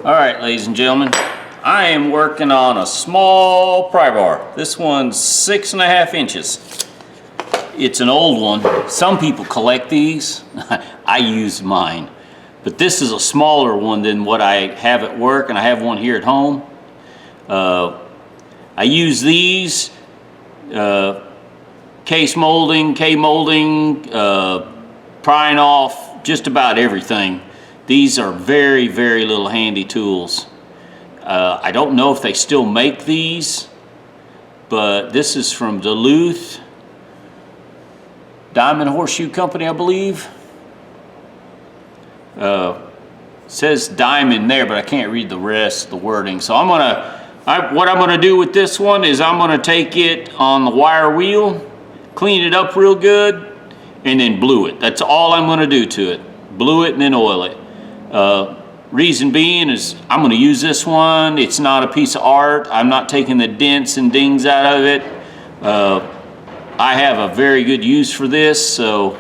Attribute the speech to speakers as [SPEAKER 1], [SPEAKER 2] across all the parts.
[SPEAKER 1] All right, ladies and gentlemen, I am working on a small pry bar. This one's 6.5 inches. It's an old one. Some people collect these. I use mine. But this is a smaller one than what I have at work, and I have one here at home. I use these, case molding, K-molding, prying off just about everything. These are very, very little handy tools. I don't know if they still make these, but this is from Duluth, Diamond Horseshoe Company, I believe. Says diamond there, but I can't read the rest, the wording. So what I'm gonna do with this one is I'm gonna take it on the wire wheel, clean it up real good, and then blue it. That's all I'm gonna do to it. Blue it and then oil it. Reason being is I'm gonna use this one. It's not a piece of art. I'm not taking the dents and dings out of it. I have a very good use for this, so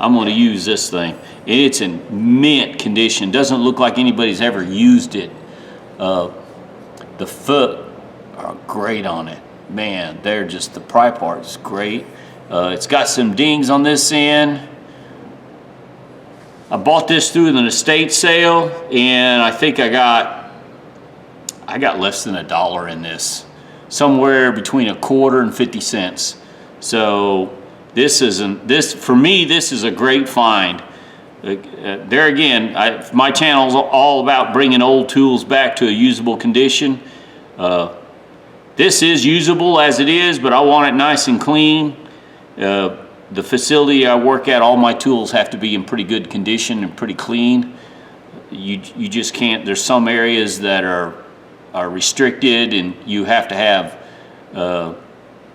[SPEAKER 1] I'm gonna use this thing. It's in mint condition. Doesn't look like anybody's ever used it. The foot are great on it. Man, they're just, the pry part is great. It's got some dings on this end. I bought this through an estate sale, and I think I got less than $1 in this. Somewhere between $0.25 and 50 cents. So for me, this is a great find. There again, my channel is all about bringing old tools back to a usable condition. This is usable as it is, but I want it nice and clean. The facility I work at, all my tools have to be in pretty good condition and pretty clean. You just can't, there's some areas that are restricted, and you have to have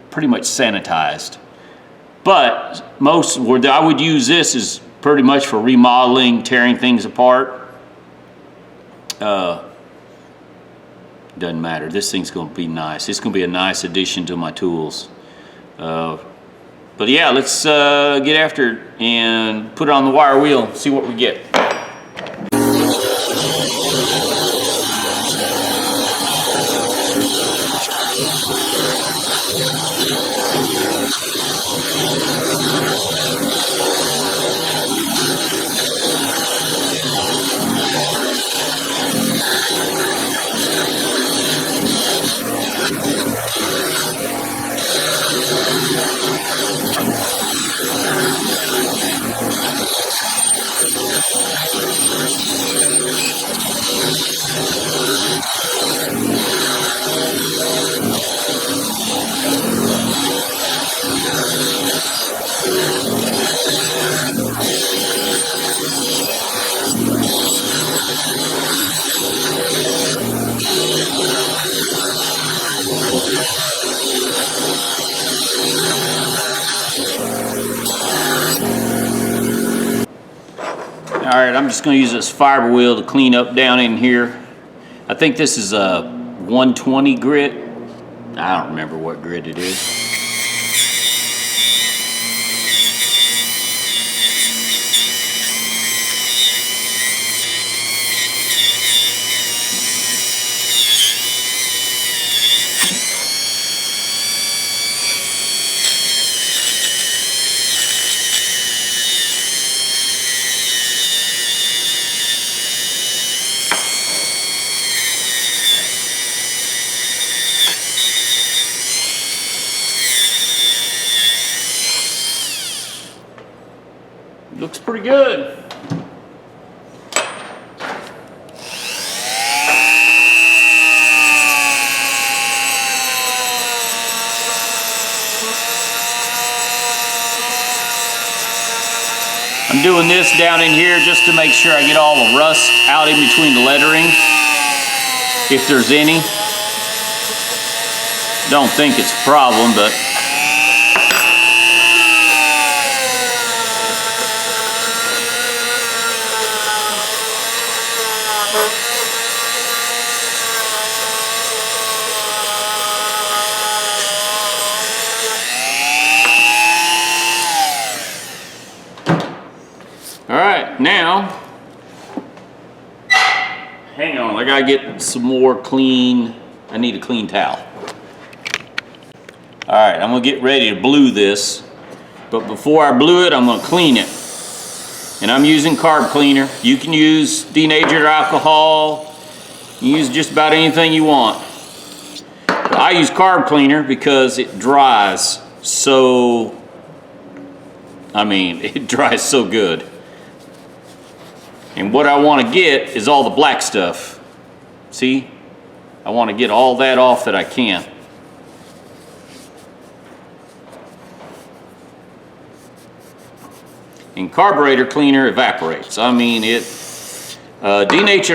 [SPEAKER 1] pretty much sanitized. But most where I would use this is pretty much for remodeling, tearing things apart. Doesn't matter. This thing's going to be nice. It's going to be a nice addition to my tools. But yeah, let's get after it and put it on the wire wheel, see what we get. All right, I'm just going to use this fiber wheel to clean up down in here. I think this is a 120 grit. I don't remember what grit it is. Looks pretty good. I'm doing this down in here just to make sure I get all the rust out in between the lettering, if there's any. Don't think it's a problem, but all right, now Hang on, I gotta get some more clean. I need a clean towel. All right, I'm gonna get ready to blue this. But before I blue it, I'm gonna clean it. And I'm using carb cleaner. You can use denatured alcohol. You use just about anything you want. But I use carb cleaner because it dries so, it dries so good. And what I want to get is all the black stuff. See? I want to get all that off that I can. And carburetor cleaner evaporates. Denatured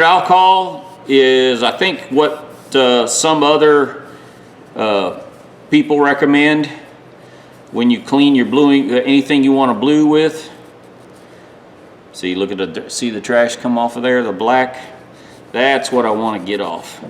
[SPEAKER 1] alcohol is, I think, what some other people recommend when you clean your bluing, anything you want to blue with. See, look at see the trash come off of there, the black. That's what I want to get off.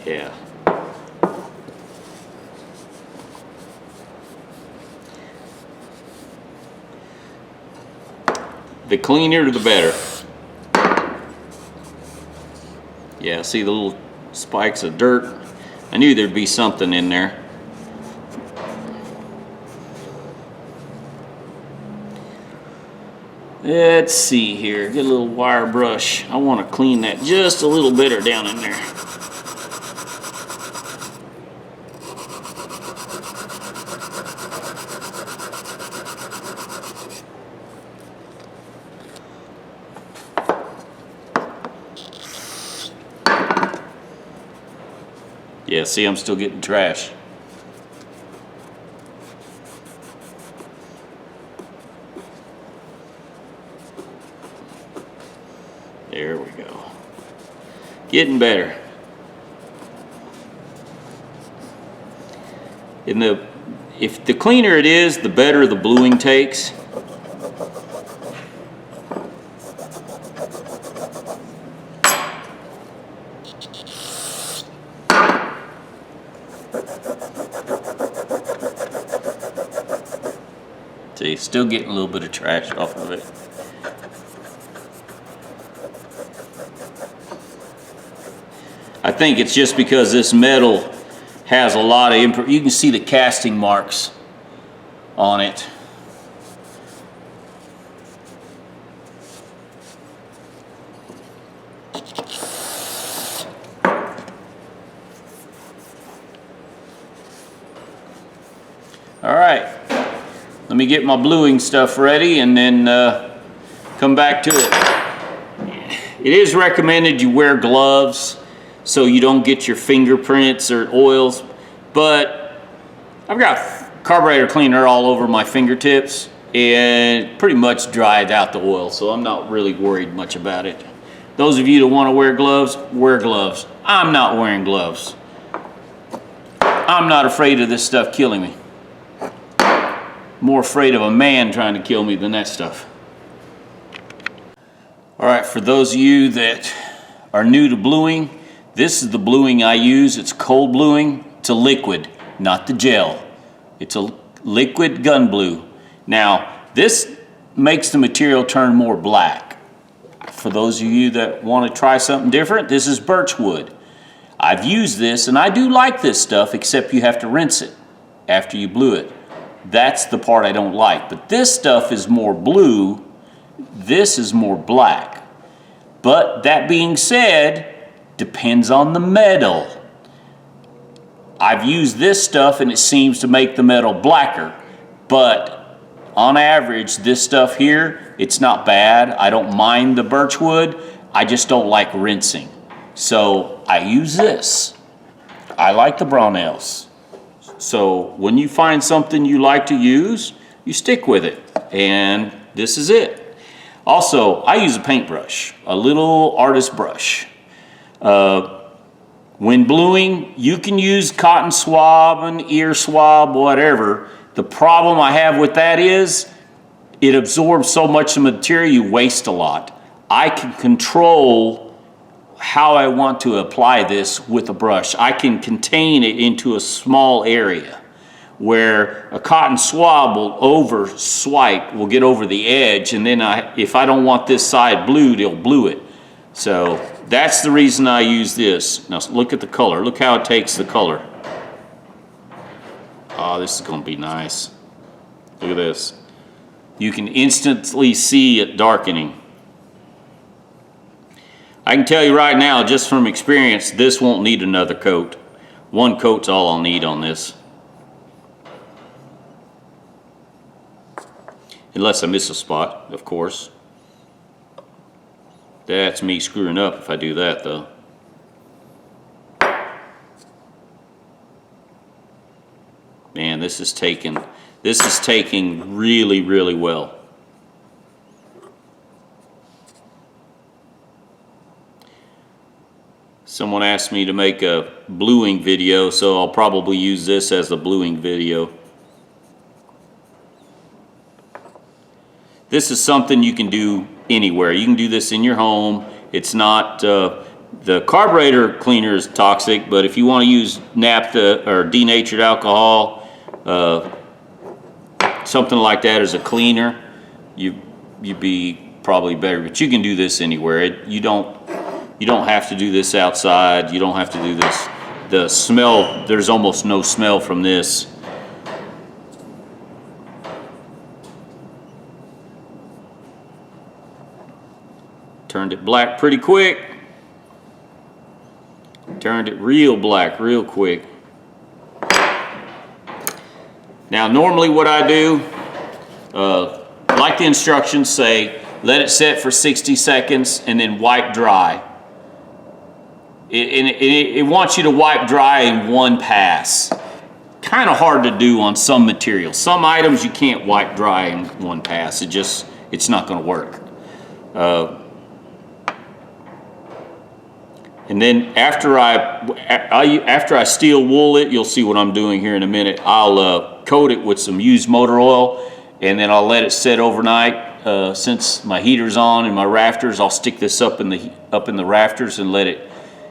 [SPEAKER 1] Yeah. The cleaner, the better. Yeah, see the little spikes of dirt? I knew there'd be something in there. Let's see here, get a little wire brush. I want to clean that just a little better down in there. Yeah, see, I'm still getting trash. There we go. Getting better. If the cleaner it is, the better the bluing takes. See, still getting a little bit of trash off of it. I think it's just because this metal has a lot of you can see the casting marks on it. All right. Let me get my bluing stuff ready and then come back to it. It is recommended you wear gloves so you don't get your fingerprints or oils, but I've got carburetor cleaner all over my fingertips and pretty much dried out the oil, so I'm not really worried much about it. Those of you that want to wear gloves, wear gloves. I'm not wearing gloves. I'm not afraid of this stuff killing me. More afraid of a man trying to kill me than that stuff. All right, for those of you that are new to bluing, this is the bluing I use. It's cold bluing. It's a liquid, not the gel. It's a liquid gun blue. Now, this makes the material turn more black. For those of you that want to try something different, this is birch wood. I've used this, and I do like this stuff, except you have to rinse it after you blue it. That's the part I don't like. But this stuff is more blue. This is more black. But that being said, depends on the metal. I've used this stuff and it seems to make the metal blacker. But on average, this stuff here, it's not bad. I don't mind the birch wood. I just don't like rinsing. So I use this. I like the Brownells. So when you find something you like to use, you stick with it. And this is it. Also, I use a paintbrush, a little artist brush. When bluing, you can use cotton swab, an ear swab, whatever. The problem I have with that is it absorbs so much of the material you waste a lot. I can control how I want to apply this with a brush. I can contain it into a small area where a cotton swab will over swipe, will get over the edge, and then if I don't want this side blued, it'll blue it. So that's the reason I use this. Now look at the color. Look how it takes the color. Oh, this is gonna be nice. Look at this. You can instantly see it darkening. I can tell you right now, just from experience, this won't need another coat. One coat's all I'll need on this. Unless I miss a spot, of course. That's me screwing up if I do that, though. Man, this is taking really, really well. Someone asked me to make a bluing video, so I'll probably use this as the bluing video. This is something you can do anywhere. You can do this in your home. It's not, the carburetor cleaner is toxic, but if you want to use naphtha or denatured alcohol, something like that as a cleaner, you'd be probably better. But you can do this anywhere. You don't have to do this outside. You don't have to do this. The smell, there's almost no smell from this. Turned it black pretty quick. Turned it real black real quick. Now normally what I do, like the instructions say, let it set for 60 seconds and then wipe dry. It wants you to wipe dry in one pass. Kind of hard to do on some materials. Some items you can't wipe dry in one pass. It's not going to work. And then after I steel wool it, you'll see what I'm doing here in a minute. I'll coat it with some used motor oil, and then I'll let it set overnight. Since my heater's on and my rafters, I'll stick this up in the rafters and let it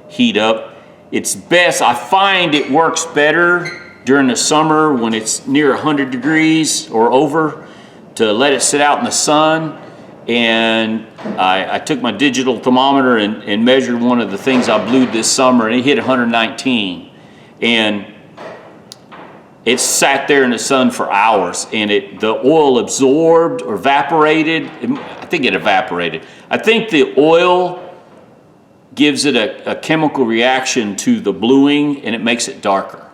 [SPEAKER 1] heat up. It's best. I find it works better during the summer when it's near 100 degrees or over to let it sit out in the sun. And I took my digital thermometer and measured one of the things I blued this summer, and it hit 119. And it sat there in the sun for hours, and the oil absorbed or evaporated. I think it evaporated. I think the oil gives it a chemical reaction to the bluing, and it makes it darker.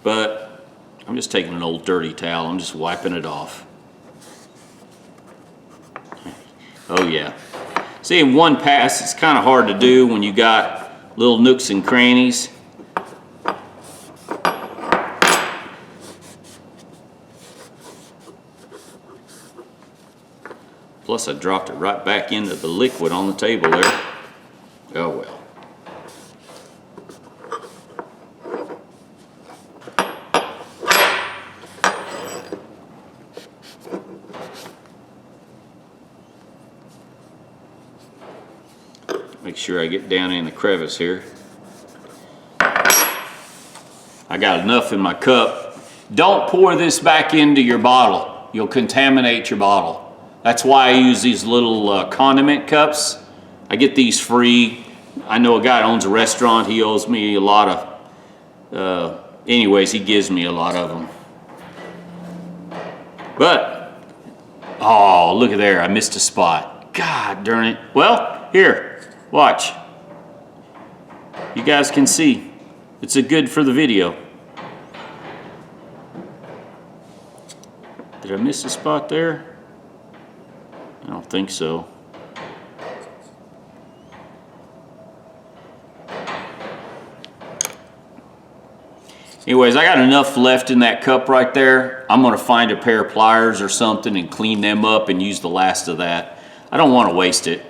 [SPEAKER 1] But I'm just taking an old dirty towel. I'm just wiping it off. Oh yeah. See, in one pass, it's kind of hard to do when you got little nooks and crannies. Plus, I dropped it right back into the liquid on the table there. Oh well. Make sure I get down in the crevice here. I got enough in my cup. Don't pour this back into your bottle. You'll contaminate your bottle. That's why I use these little condiment cups. I get these free. I know a guy that owns a restaurant. He owes me a lot of, anyways, he gives me a lot of them. But, oh, look at there. I missed a spot. God darn it. Well, here. Watch. You guys can see. It's good for the video. Did I miss a spot there? I don't think so. Anyways, I got enough left in that cup right there. I'm going to find a pair of pliers or something and clean them up and use the last of that. I don't want to waste it.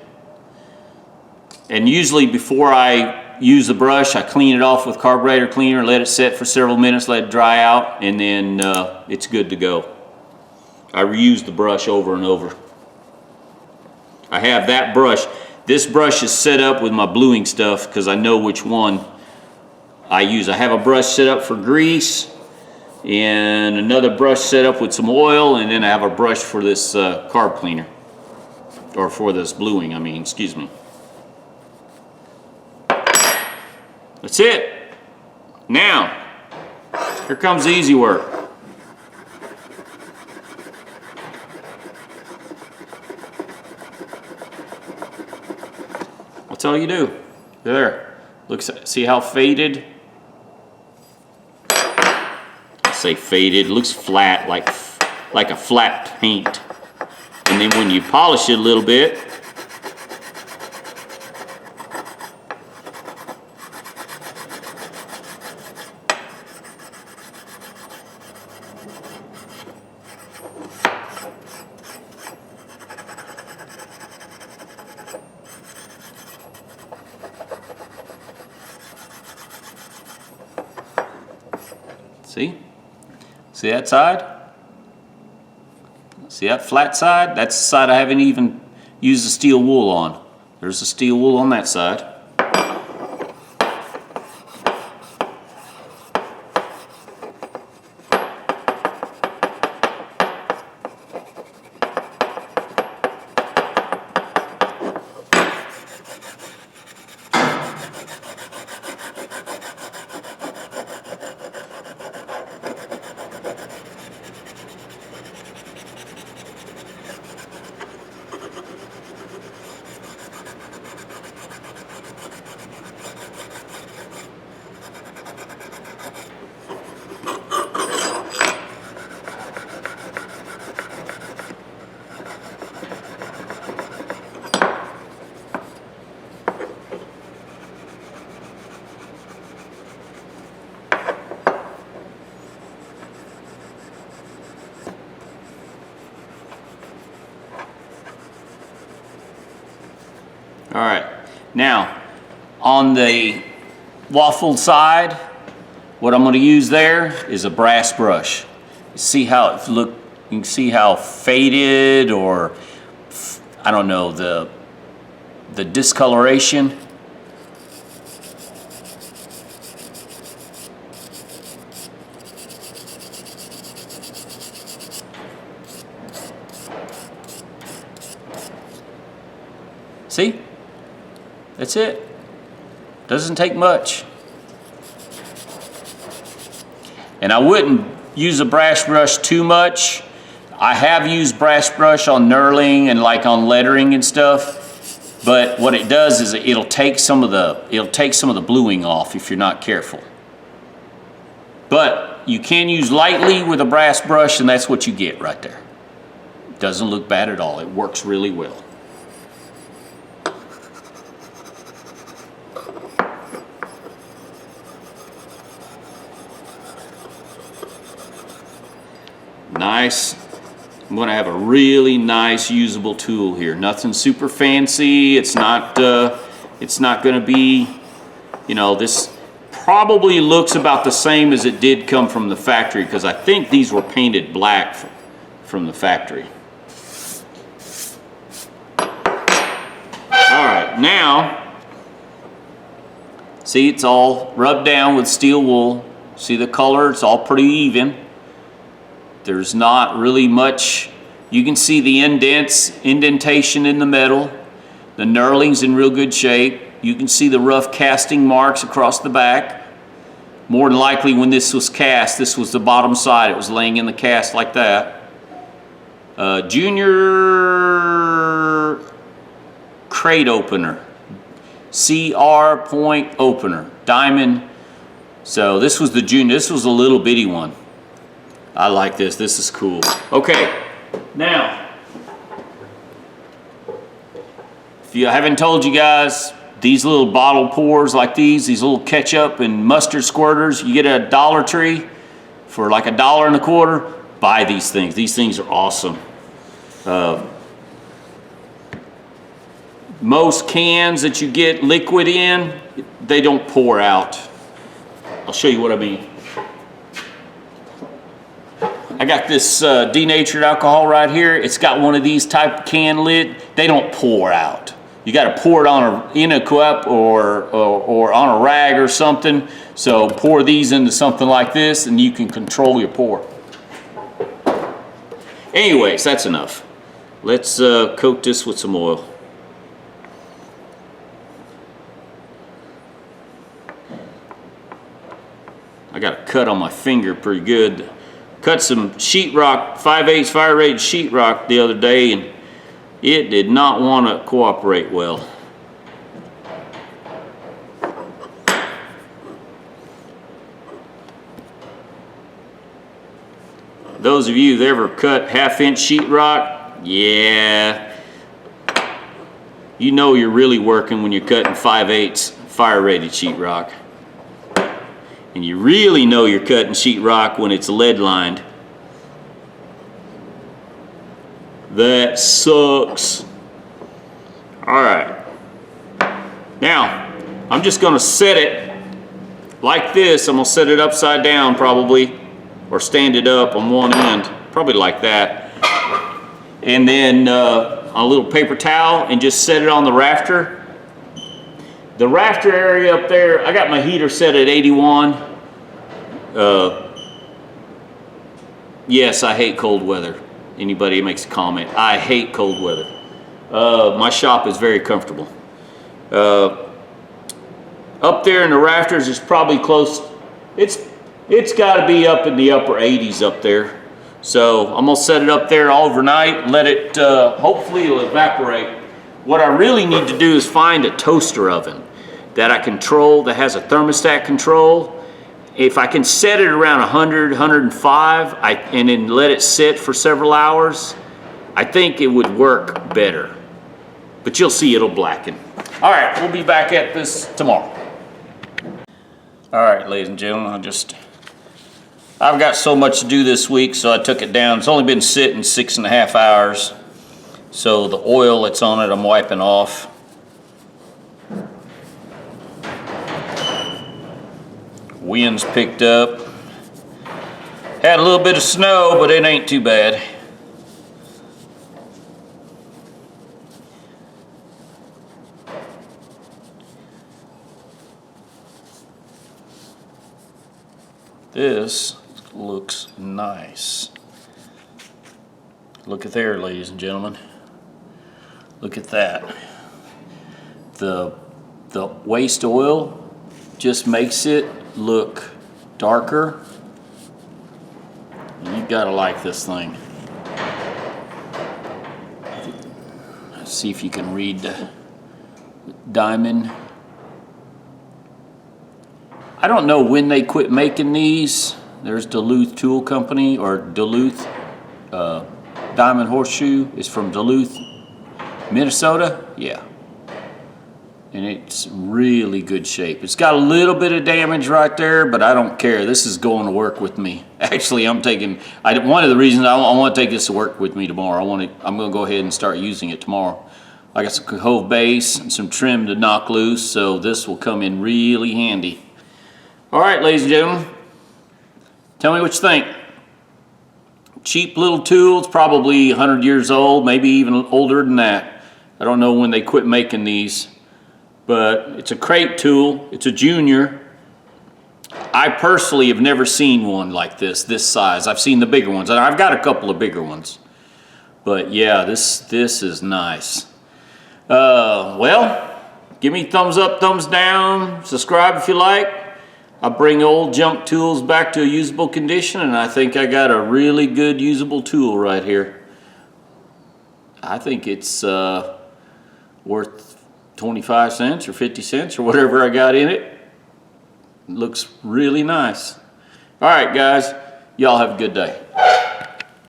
[SPEAKER 1] And usually before I use the brush, I clean it off with carburetor cleaner, let it set for several minutes, let it dry out, and then it's good to go. I reuse the brush over and over. I have that brush. This brush is set up with my bluing stuff because I know which one I use. I have a brush set up for grease and another brush set up with some oil, and then I have a brush for this carb cleaner, or for this bluing, I mean, excuse me. That's it. Now, here comes the easy work. That's all you do. There. Looks, see how faded? I say faded, looks flat, like a flat paint. And then when you polish it a little bit, see? See that side? See that flat side? That's the side I haven't even used the steel wool on. There's the steel wool on that side. All right, now on the waffled side, what I'm going to use there is a brass brush. See how it look? You can see how faded, or I don't know, the discoloration. See? That's it. Doesn't take much. And I wouldn't use a brass brush too much. I have used brass brush on knurling and like on lettering and stuff, but what it does is it'll take some of the bluing off if you're not careful. But you can use lightly with a brass brush, and that's what you get right there. It doesn't look bad at all. It works really well. Nice. I'm going to have a really nice usable tool here. Nothing super fancy. It's not going to be, you know, this probably looks about the same as it did come from the factory, because I think these were painted black from the factory. All right, now, see, it's all rubbed down with steel wool. See the color? It's all pretty even. There's not really much. You can see the indentation in the metal. The knurling's in real good shape. You can see the rough casting marks across the back. More than likely when this was cast, this was the bottom side. It was laying in the cast like that. Junior crate opener. CR point opener. Diamond. So this was the junior. This was a little bitty one. I like this. This is cool. Okay, now, if you haven't told you guys, these little bottle pours like these little ketchup and mustard squirters, you get at a Dollar Tree for like $1.25. Buy these things. These things are awesome. Most cans that you get liquid in, they don't pour out. I'll show you what I mean. I got this denatured alcohol right here. It's got one of these type of can lid. They don't pour out. you got to pour it in a cup or on a rag or something. So pour these into something like this and you can control your pour. Anyways, that's enough. Let's coat this with some oil. I got a cut on my finger pretty good. Cut some sheetrock, 5/8 fire rated sheetrock the other day, and it did not want to cooperate well. Those of you that ever cut 1/2-inch sheetrock, yeah, you know you're really working when you're cutting 5/8 fire rated sheetrock. And you really know you're cutting sheetrock when it's lead lined. That sucks. All right. Now, I'm just gonna set it like this. I'm gonna set it upside down probably, or stand it up on one end, probably like that. And then a little paper towel and just set it on the rafter. The rafter area up there, I got my heater set at 81. Yes, I hate cold weather. Anybody makes a comment, I hate cold weather. My shop is very comfortable. Up there in the rafters is probably close. It's got to be up in the upper 80s up there. So I'm gonna set it up there overnight, let it, hopefully it'll evaporate. What I really need to do is find a toaster oven that I control, that has a thermostat control. If I can set it around 100, 105, and then let it sit for several hours, I think it would work better. But you'll see it'll blacken. All right, we'll be back at this tomorrow. All right, ladies and gentlemen, I've got so much to do this week, so I took it down. It's only been sitting 6.5 hours. So the oil that's on it, I'm wiping off. Winds picked up. Had a little bit of snow, but it ain't too bad. This looks nice. Look at there, ladies and gentlemen. Look at that. The waste oil just makes it look darker. You gotta like this thing. Let's see if you can read the diamond. I don't know when they quit making these. There's Duluth Tool Company, or Duluth Diamond Horseshoe is from Duluth, Minnesota. Yeah. And it's really good shape. It's got a little bit of damage right there, but I don't care. This is going to work with me. Actually, one of the reasons I want to take this to work with me tomorrow. I'm going to go ahead and start using it tomorrow. I got some Cahove base and some trim to knock loose, so this will come in really handy. All right, ladies and gentlemen, tell me what you think. Cheap little tool. It's probably 100 years old, maybe even older than that. I don't know when they quit making these. But it's a crate tool. It's a junior. I personally have never seen one like this size. I've seen the bigger ones, and I've got a couple of bigger ones. But yeah, this is nice. Well, give me thumbs up, thumbs down, subscribe if you like. I bring old junk tools back to a usable condition, and I think I got a really good usable tool right here. I think it's worth 25 cents or 50 cents or whatever I got in it. It looks really nice. All right, guys, y'all have a good day.